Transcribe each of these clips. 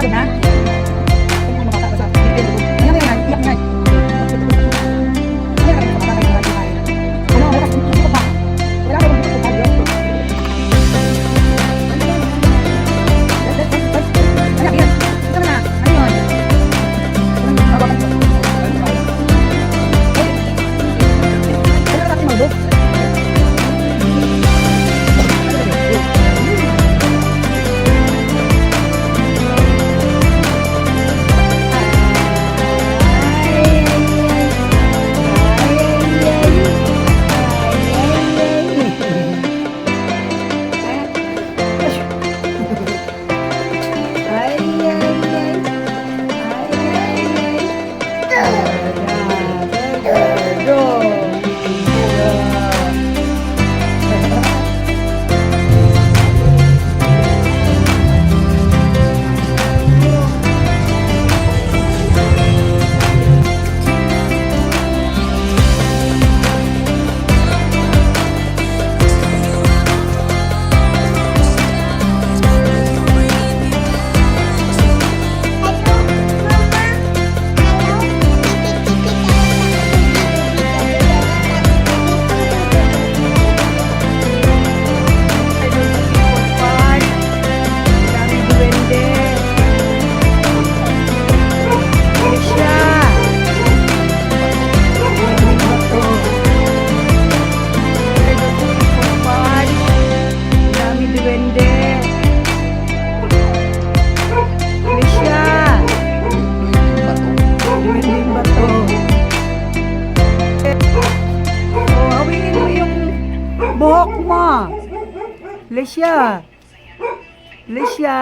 Sabado na. Kung ano makaka sa bibigyan mo. Ano yan? Iyak nga. Ano yan? Makakakay na tayo. Ano? Wala kasi ito pa. Wala ka bang ito pa yun? Anak yan. Ito na. Ano yun? Ano natin mag-book? Buhok mo. Lesya. Lesya.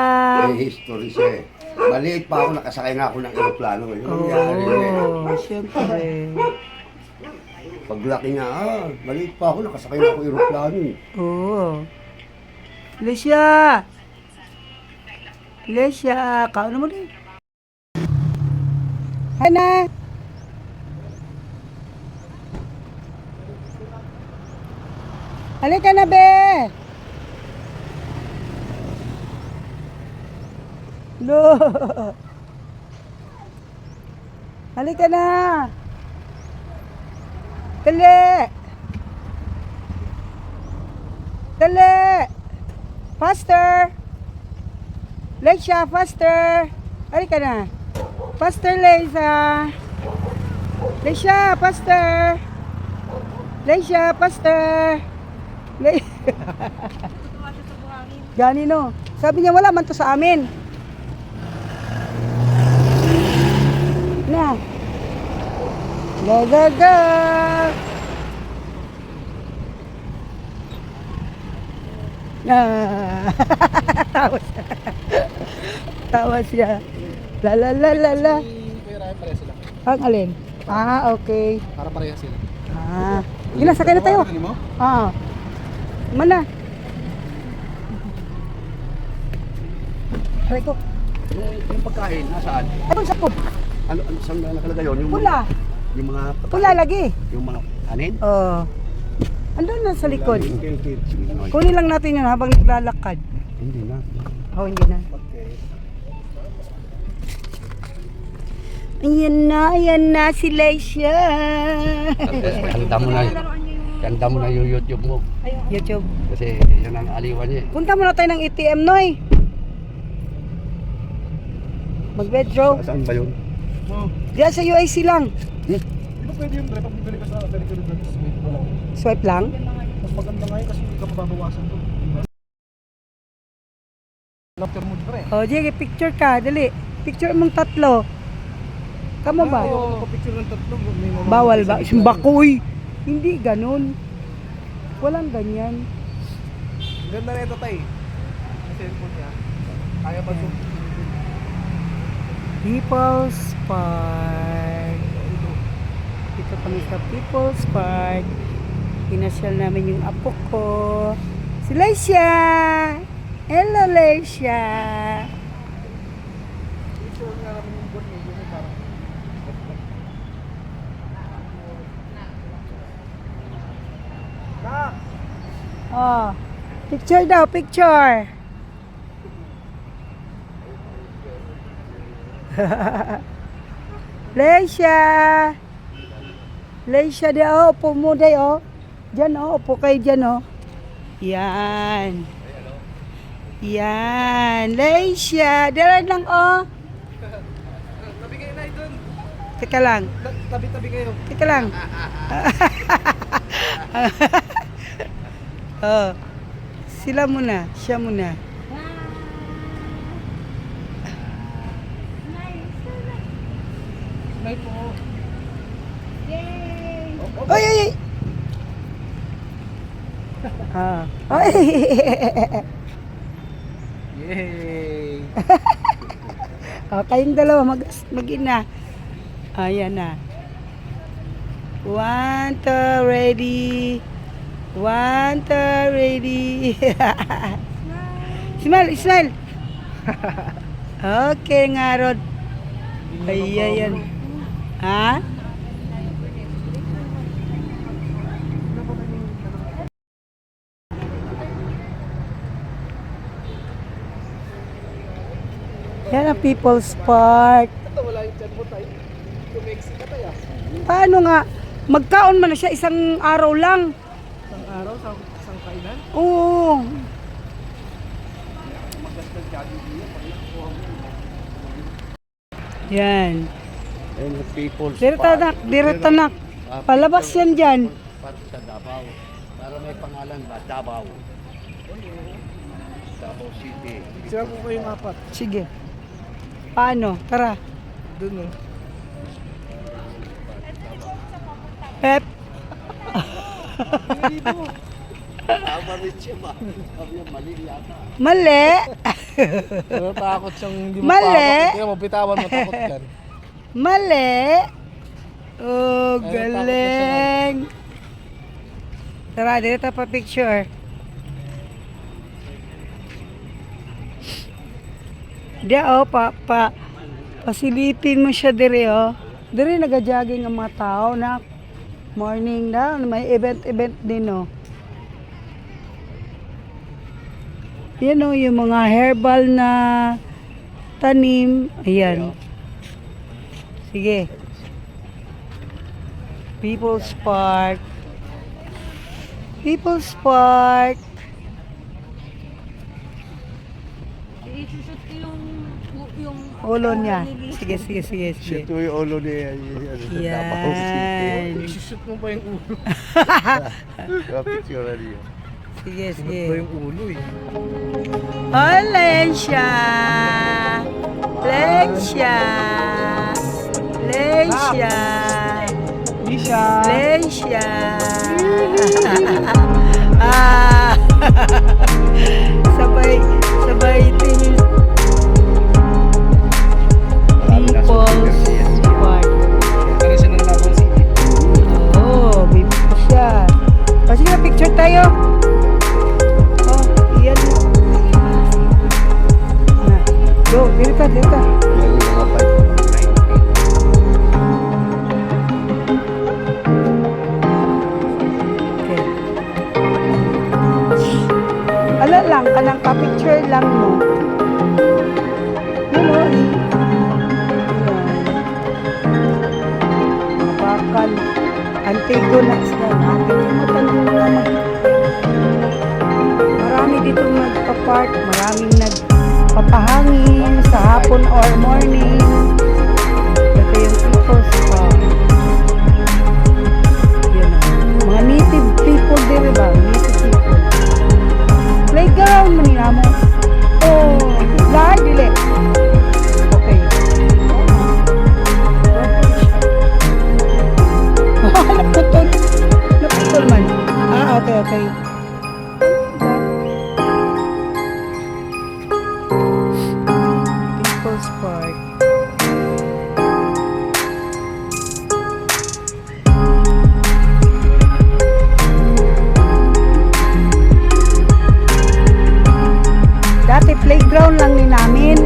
May history siya eh. Maliit pa ako, nakasakay na ako ng aeroplano. Yung nangyari eh. Siyempre. Paglaki niya, maliit pa ako, nakasakay na ako ng aeroplano eh. Oo. Lesya. Lesya. Kaano mo din? Hana. Halika na, be! Lo! Halika na! Dali! Dali! Faster! Leisha, faster! Halika na! Faster, Leisha! Leisha, faster! Leisha, faster! Gani no. Sabi niya wala man to sa amin. Na. Gagaga. Tawa siya. Tawa siya. La la la la la. Ang alin? Ah, okay. Para pareha sila. Ah. Gila, sakay na tayo. Ah. Mana? Aray ko. Yung pagkain, nasaan? Ano sa food? Ano, saan na nakalagay yun? Yung Pula. Yung mga pagkain. Pula lagi. Yung mga anin? Oh. Andun na sa likod. Sige, Kunin lang natin yun habang naglalakad. hindi na. Oh, hindi na. Ayan na si Leisha. Kanda mo na yung YouTube mo. YouTube. Kasi yan ang aliwan niya. Punta muna tayo ng ATM, Noy. Mag-withdraw. Saan ba yun? Diyan sa UIC lang. Di ba pwede yung pag bibili ka sa American Reserve? Swipe lang. Mas maganda nga yun kasi hindi ka mababawasan doon. Lapter mo pre. O, sige, picture ka. Dali. Picture mong tatlo. Kamo ba? Oo, picture ng tatlo. Bawal ba? Bakoy. Hindi ganun. Walang ganyan. Ganda na ito tay. Ang cellphone niya. Kaya ba zoom? People's Park. Dito kami sa People's Park. Pinasyal namin yung apo ko. Si Leisha! Hello, Leisha! Picture nga namin yung board niya. Yung parang Oh, picture daw, picture. Leisha! Leisha, di oh, upo mo day, oh. Diyan, oh, upo kayo dyan, oh. Yan. Yan. Leisha, dala lang, oh. Tabi kayo na doon. Teka lang. Tabi-tabi kayo. Teka lang. Oh. Sila muna, siya muna. Smile po. Oy, oy, oy. Ah. Oy. Yay! Oh, kayong dalawa mag-ina. Ayan na. 1, 2, ready. 1, 2, ready. Smile, smile. Okay nga, Rod. Ayan. Ha? Yan ang People's Park. Ito, wala yung chan mo tayo. Kumexi ka tayo. Paano nga? Magkaon man na siya isang araw lang. Isang araw, isang kainan. Oo. Yan. And the people's Direta nak. Palabas yan dyan. Park sa Davao. Para may pangalan ba? Davao. Davao City. Sira po kayong apat. Sige. Paano? Tara. Doon, no? Pep. Tama rin siya ba? Sabi niya, mali yata. Mali. Pero takot siyang hindi mo Mali. Kaya mabitawan mo, takot yan. Mali. Oh, Ayun, galing. Tara, dito pa picture. Di oh, pasilipin mo siya dire oh. Dire nagajogging ang mga tao na morning na, may event din oh. Yan oh, yung mga herbal na tanim. Ayan. Sige. People's Park. People's Park. Isusot ko yung Ulo niya. Sige. Siya ito yung ulo niya. Davao City. Yan. Isusot mo pa yung ulo. Picture niya. Sige. Sunod ba yung ulo eh? Oh, Leisha! Leisha! Leisha! Isha! Leisha! Ah! sabay tingin. People's Park. Para siya ng Davao City. Oh, baby ko siya. O sige, picture tayo. Oh, iyan. Na. Go, dito ka. Yan yung mga bike. Okay. Ala lang, kanang pa-picture lang mo. Hello, bakal. Antigona sila. Nakalimutan mo naman. Marami dito nagpa-park. Maraming nagpapahangin sa hapon or morning. Ito yung People's Park. Yan o. Mga native people din, ba? Native people. Playground mo nila mo. Oh, lahat dili. Okay. Naputol man. Ah, okay. People's Park. Dati playground lang din namin.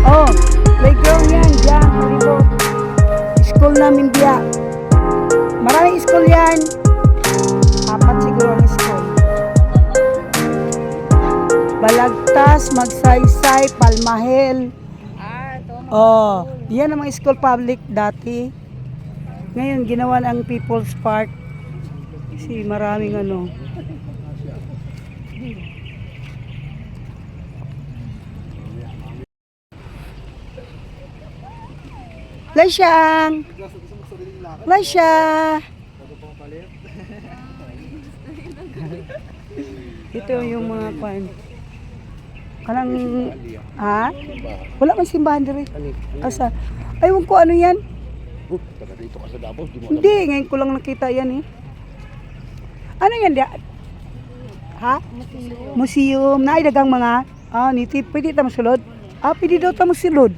Oh, playground yan. Diyan, Maribo. School namin diya. Maraming school yan. 4 siguro ang school. Balagtas, Magsaysay, Palmahel. Oh, yan ang mga school public dati. Ngayon, ginawa ang People's Park. Kasi maraming ano. Laisyang! Laisya! Ito yung mga kwan. Kanang, ha? Wala man simbahan diri. Asa? Ayun ko ano yan? Taga dito ka sa Davao, di mo alam. Hindi, ngayon ko lang nakita yan eh. Ano yan? Ha? Museum. Naidagang mga, niti, pwede ta masulod? Pwede daw ta masulod.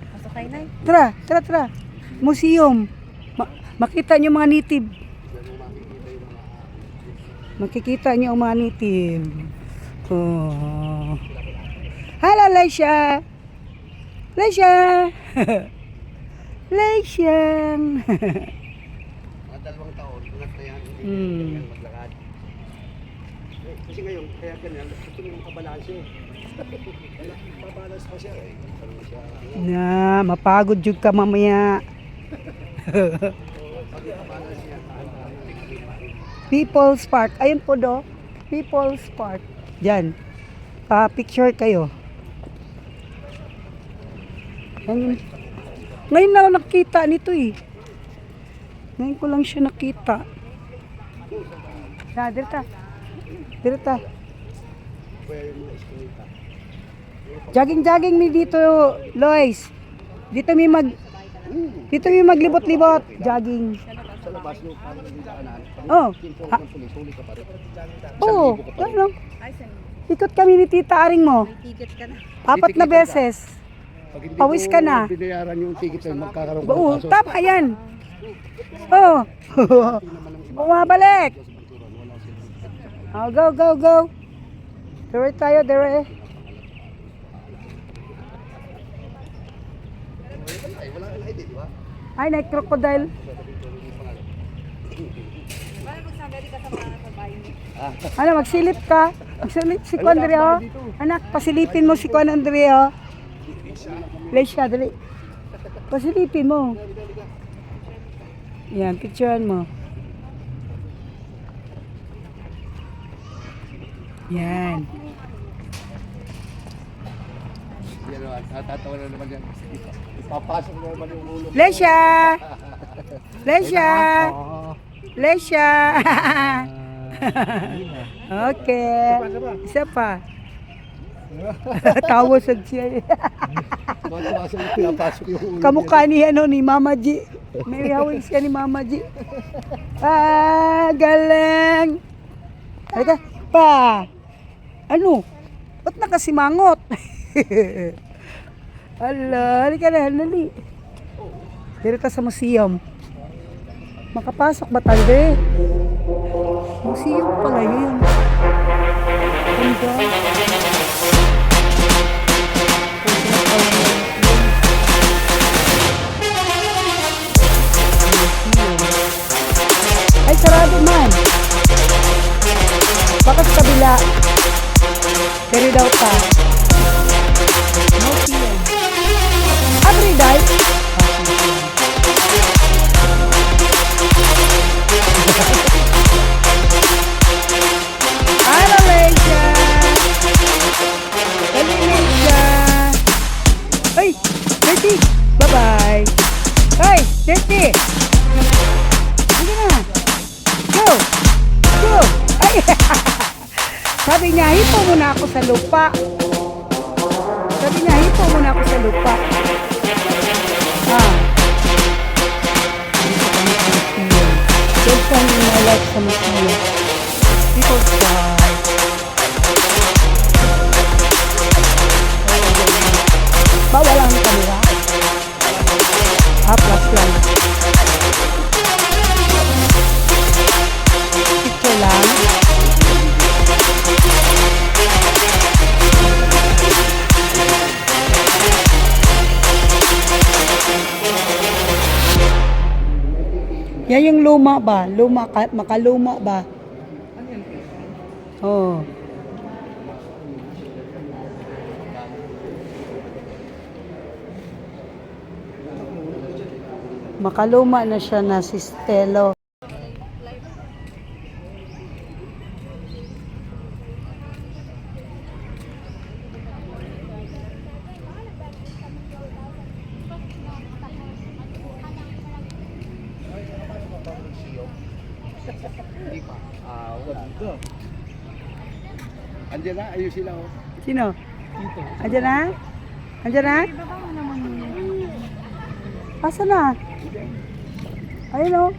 Tara, tara, tara. Museum. Makita nyo mga native. Makikita nyo ang mga native. Oh. Hello, Laisya. Laisya. Laisyang. Mga 2 taon, ingat na yan. Hmm. Maglakad. Kasi ngayon, kaya ganyan, gusto nyo kabalanse. Pabalance pa siya eh. Ano siya, Na, mapagod jud ka mamaya. People's Park. Ayun po do. People's Park. Diyan. Pa-picture kayo. Ayun. Ngayon na ako nakita nito eh. Ngayon ko lang siya nakita. Direta. Direta. Jogging-jogging mi dito, Lois. Dito mi maglibot-libot. Jogging. sa labas yung parang yung daanan. Oh. Suli ka pa rin. Oo. Ano? Ikot kami ni Tita Aring mo. Ticket ka na. 4 na beses. Pag hindi Pawis mo ka na. binayaran yung ticket ay magkakaroon ka ng Oo, kaso. tama yan. Oh. Bumabalik. Oh, go, go, go. Dire tayo, dire. Ay, wala kang ID, di ba? Ay, nag-crocodile. Paano magsabi ka sa mga kabayo mo? Ano, magsilip ka. Magsilip si Kuan Andre, oh. Anak, pasilipin mo si Kuan Andre, oh. Leisha, dali. Pasilipin mo. Yan, picturean mo. Yan. Yan naman, tatatawa na naman yan. Ipapasok na naman yung ulo. Leisha! Leisha! Leisha! Okay. Isa pa. Tawa sa siya. Pinapasok yung ulo. Kamukha ni ni Mama G. May hawig siya ni Mama G. Galing. Halika. Pa. Ano? Ba't nakasimangot? Ala, halika na, halali. Dito sa museum. Makapasok ba tayo? Museum pala yun. Ganda. Ay, sarado man. Baka sa kabila. Pero daw pa. No PM. Every day. Ano, Leisha? Dali, Leisha. Ay, Dirty. Bye-bye. Hey, Dirty. Hindi na. Go. Go. Ay, sabi niya, hipo muna ako sa lupa. Sabi niya, hipo muna ako sa lupa. Good time in my life sa museum. People's Park. Bawal ang kamera. Plus lang. Picture lang. Yan yung luma ba? Makaluma ba? Oh. Makaluma na siya na si Stelo. Hindi pa. Wala. Andiyan na, ayun sila oh. Sino? Dito. Andiyan na? Andiyan na? Asa na? Ayun o.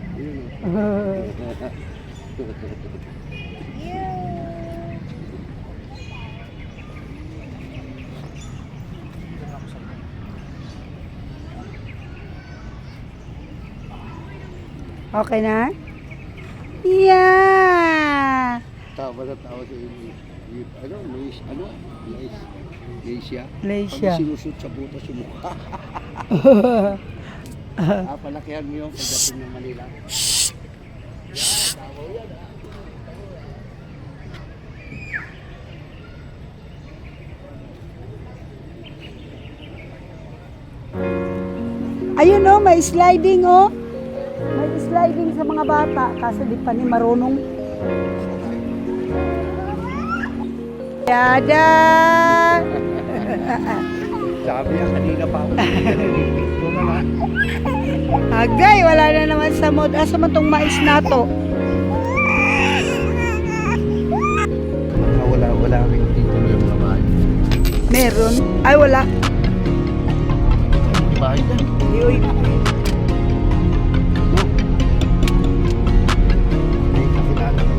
Okay na? Yeah! Tawa na tawa sa inyo. Ano, Malaysia. Malaysia. Pag sinusot sa butas yung mukha. Palakihan mo yung pagdating ng Manila. Ayun o, may sliding o. May sliding sa mga bata kasi di pa ni marunong. Yada! Sabi niya kanina pa ako. Ito na nga. Agay, wala na naman sa mood. Asa man tong mais na to? Wala rin dito yung babae. Meron. Ay, wala. Bahay dyan. Uy. May kakilala ko.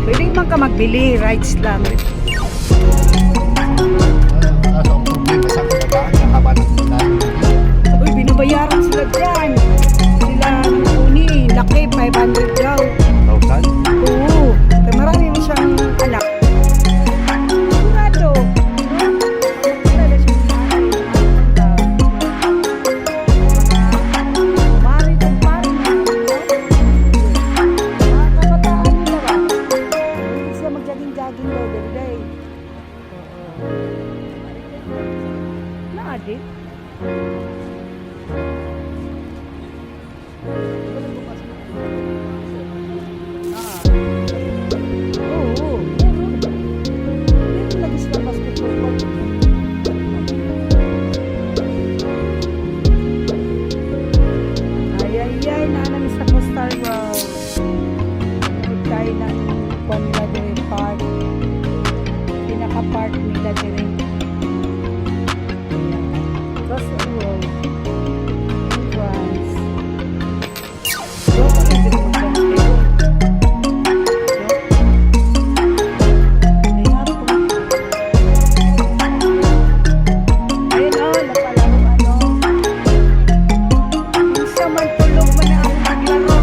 Pwede man ka magbili. Rights lang. Kaso ang problema sa kinagaan, nakaba ng layo. Uy, binabayaran sila dyan. Sila ng uni. Laki, 500 daw. 1,000? Oo. Kaya marami na siyang anak. Sigurado. Kilala siya sa akin. Mari kong parang mga kabataan nila ba? Hindi siya mag-jogging-jogging daw every day. Na-addict? Oo, meron. Meron lagi silang basketball court. Ay, naanami sa Coastal Road. Huwag tayo ng Pamela Dere Park. Pinaka-park nila dire. Coastal Road. Entrance. Doon ko na dire magbantayo. Ayun o, napalaro ano. Minsan man tulog man na ako maglaro.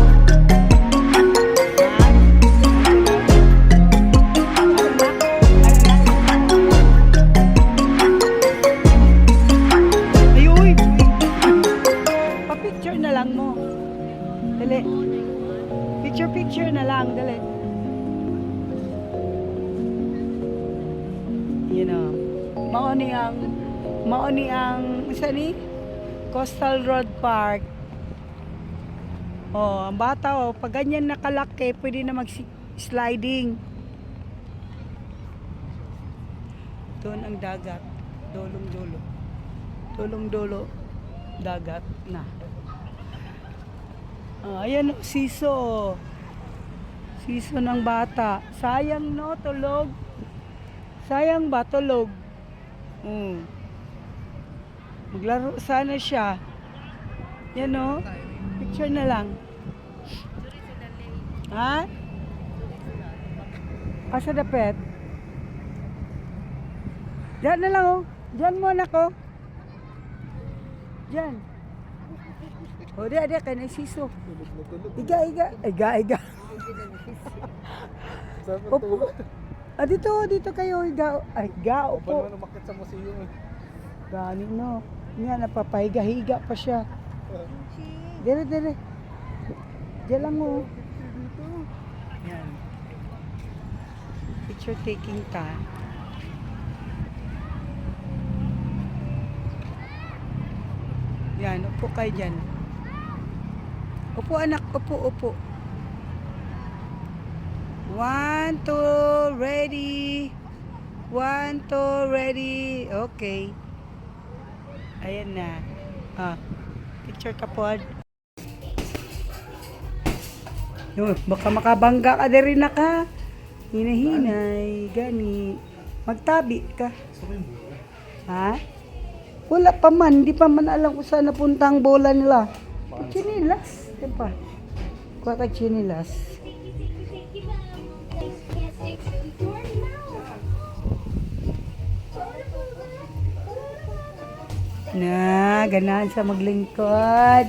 Ayuy! Pa-picture na lang mo. Dali. Picture na lang, dali. Yun o. Mauni ang, isa ni? Coastal Road Park. Oh, ang bata oh, pag ganyan nakalaki, pwede na mag-sliding. Doon ang dagat. Dolong-dolo. Dolong-dolo. Dagat na. Ayan, siso. Siso ng bata. Sayang no, tulog. Sayang ba, tulog? Maglaro sana siya. Yan no. Picture na lang. Ha? Asa dapet? Diyan na lang oh. Diyan muna ko. Diyan. O di, kaya na siso. Iga. Saan Opo. pa tulog? Dito kayo, iga. Ay, iga, Pa opo. naman umakyat sa museum eh. Gani no. Nga, napapahiga-higa pa siya. Dire. Diyan lang mo. Yan. Picture taking time. Yan, upo kayo dyan. Upo anak, upo. 1, 2, ready. 1, 2, ready. Okay. Ayan na. Picture ka po. Baka makabangga ka din rin na ka. Hinahinay. Gani. Magtabi ka. Ha? Wala pa man. Hindi pa man alam kung saan napunta ang bola nila. Chinilas. Diba? Kuha ka chinilas. Na, ganahan sa maglingkod.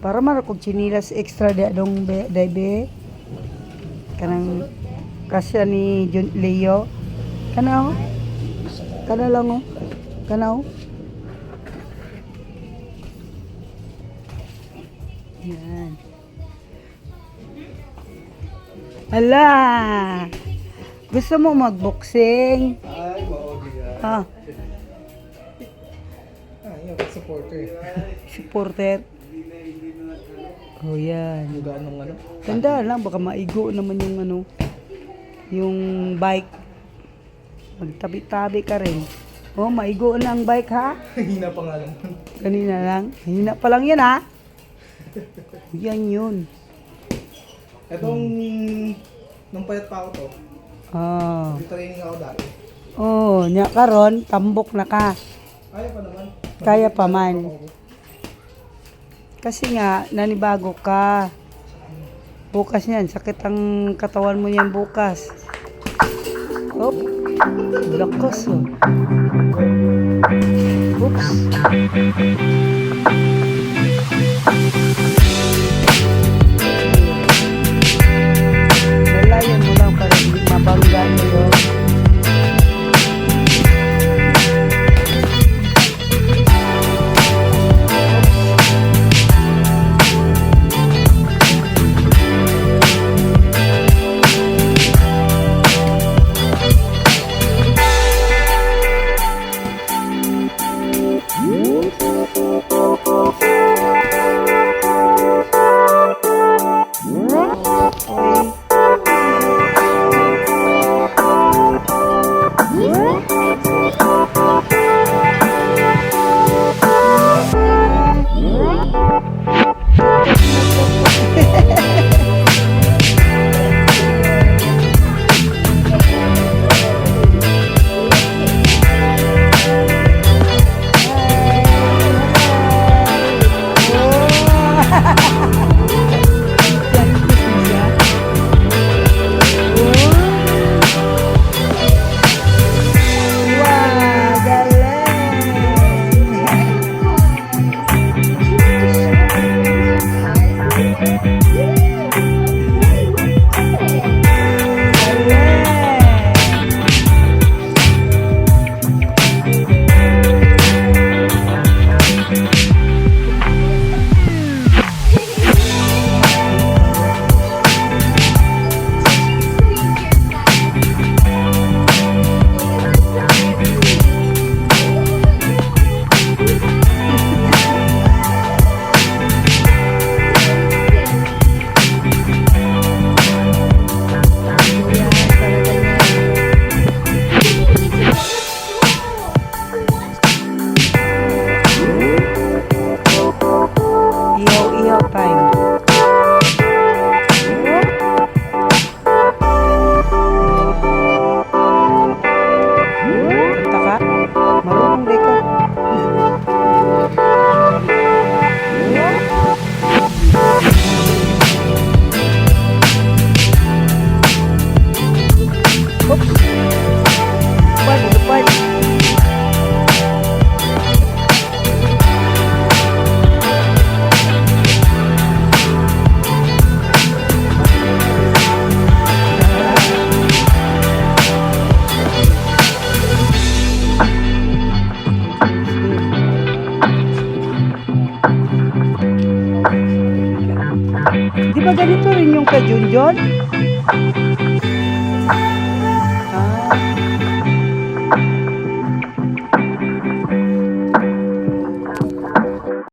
Para man kung chinilas extra di adong be. Kanang kasya ni Leo. Kanaw? Kana lang oh. Kanaw? Yan. Ala! Gusto mo magboxing? Ay, maogi yan. Ah, Yung supporter. supporter. Oh, yan. Yung ganong ano. Tanda lang, baka maigo naman yung ano, yung bike. Magtabi-tabi ka rin. Oh, maigo na ang bike ha? Hina pa nga lang. Kanina lang. Hina pa lang yan ha? Yan yun. Itong, nung payat pa ako to, Oh. training ako dati. Oh, nya karon tambok na ka. Kaya pa naman. Kaya pa man. Kasi nga, nanibago ka. Bukas yan, sakit ang katawan mo yan bukas. Op, lakas oh. Oops. Lalayan mo lang para hindi mabangga nyo. Ihaw-ihaw time. Kanta ka? Marunong di ka. Oops. Lupad. Di ba ganito rin yung kay Junjun?